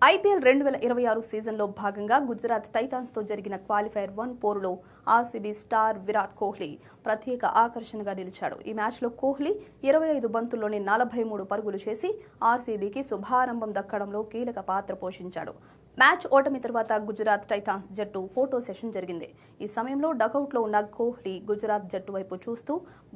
IPL 2026 సీజన్లో భాగంగా గుజరాత్ టైటాన్స్తో జరిగిన క్వాలిఫైర్ 1 పోరులో ఆర్సీబీ స్టార్ విరాట్ కోహ్లీ ప్రత్యేక ఆకర్షణగా నిలిచాడు. ఈ మ్యాచ్లో కోహ్లీ 25 బంతుల్లోనే 43 పరుగులు చేసి ఆర్సీబీకి శుభారంభం దక్కడంలో కీలక పాత్ర పోషించాడు. మ్యాచ్ ఓటమి తర్వాత గుజరాత్ టైటాన్స్ జట్టు ఫోటో సెషన్ జరిగింది. ఈ సమయంలో డకౌట్లో ఉన్న కోహ్లీ గుజరాత్ జట్టు వైపు చూస్తూ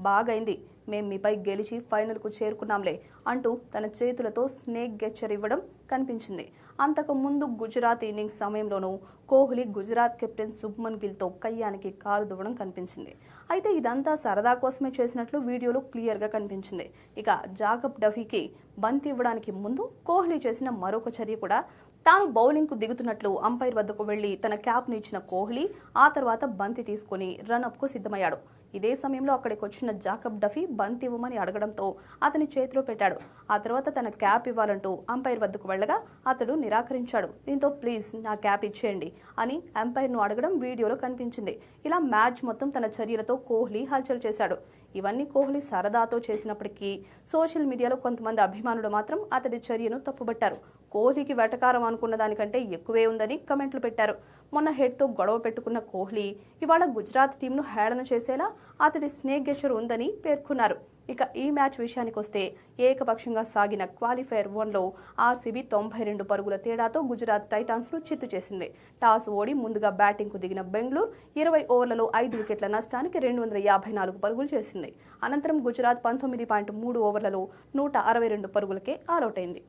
బాగైంది, మేం మీపై గెలిచి ఫైనల్కు చేరుకున్నాంలే అంటూ తన చేతులతో స్నేక్ గెచ్చర్ ఇవ్వడం కనిపించింది. అంతకు ముందు గుజరాత్ ఇన్నింగ్స్ సమయంలోనూ కోహ్లీ గుజరాత్ కెప్టెన్ శుభ్మన్ గిల్తో కయ్యానికి కాలు దువ్వడం కనిపించింది. అయితే ఇదంతా సరదా కోసమే చేసినట్లు వీడియోలో క్లియర్గా కనిపించింది. ఇక జాకబ్ డఫీకి బంతి ఇవ్వడానికి ముందు కోహ్లీ చేసిన మరొక చర్య కూడా, తాను బౌలింగ్కు దిగుతున్నట్లు అంపైర్ వద్దకు వెళ్లి తన క్యాప్ను ఇచ్చిన కోహ్లీ ఆ తర్వాత బంతి తీసుకుని రన్అప్కు సిద్ధమయ్యాడు. ఇదే సమయంలో అక్కడికి వచ్చిన జాకబ్ డఫీ బంతి ఇవ్వమని అడగడంతో అతని చేతిలో పెట్టాడు. ఆ తర్వాత తన క్యాప్ ఇవ్వాలంటూ అంపైర్ వద్దకు వెళ్లగా అతడు నిరాకరించాడు. దీంతో ప్లీజ్ నా క్యాప్ ఇచ్చేయండి అని అంపైర్ను అడగడం వీడియోలో కనిపించింది. ఇలా మ్యాచ్ మొత్తం తన చర్యలతో కోహ్లీ హల్చల్ చేశాడు. ఇవన్నీ కోహ్లీ సరదాతో చేసినప్పటికీ సోషల్ మీడియాలో కొంతమంది అభిమానులు మాత్రం అతడి చర్యను తప్పుబట్టారు. కోహ్లీకి వెటకారం అనుకున్న దానికంటే ఎక్కువే ఉందని కమెంట్లు పెట్టారు. మొన్న హెడ్తో గొడవ పెట్టుకున్న కోహ్లీ ఇవాళ గుజరాత్ టీంను హేళన చేసేలా అతడి స్నేక్ గెచ్చర్ ఉందని పేర్కొన్నారు. ఇక ఈ మ్యాచ్ విషయానికి వస్తే ఏకపక్షంగా సాగిన క్వాలిఫైర్ 1లో ఆర్సీబీ 92 పరుగుల తేడాతో గుజరాత్ టైటాన్స్ను చిత్తు చేసింది. టాస్ ఓడి ముందుగా బ్యాటింగ్కు దిగిన బెంగళూరు 20 ఓవర్లలో 5 వికెట్ల నష్టానికి 254 పరుగులు చేసింది. అనంతరం గుజరాత్ 19.3 ఓవర్లలో 162 పరుగులకే ఆలౌట్ అయింది.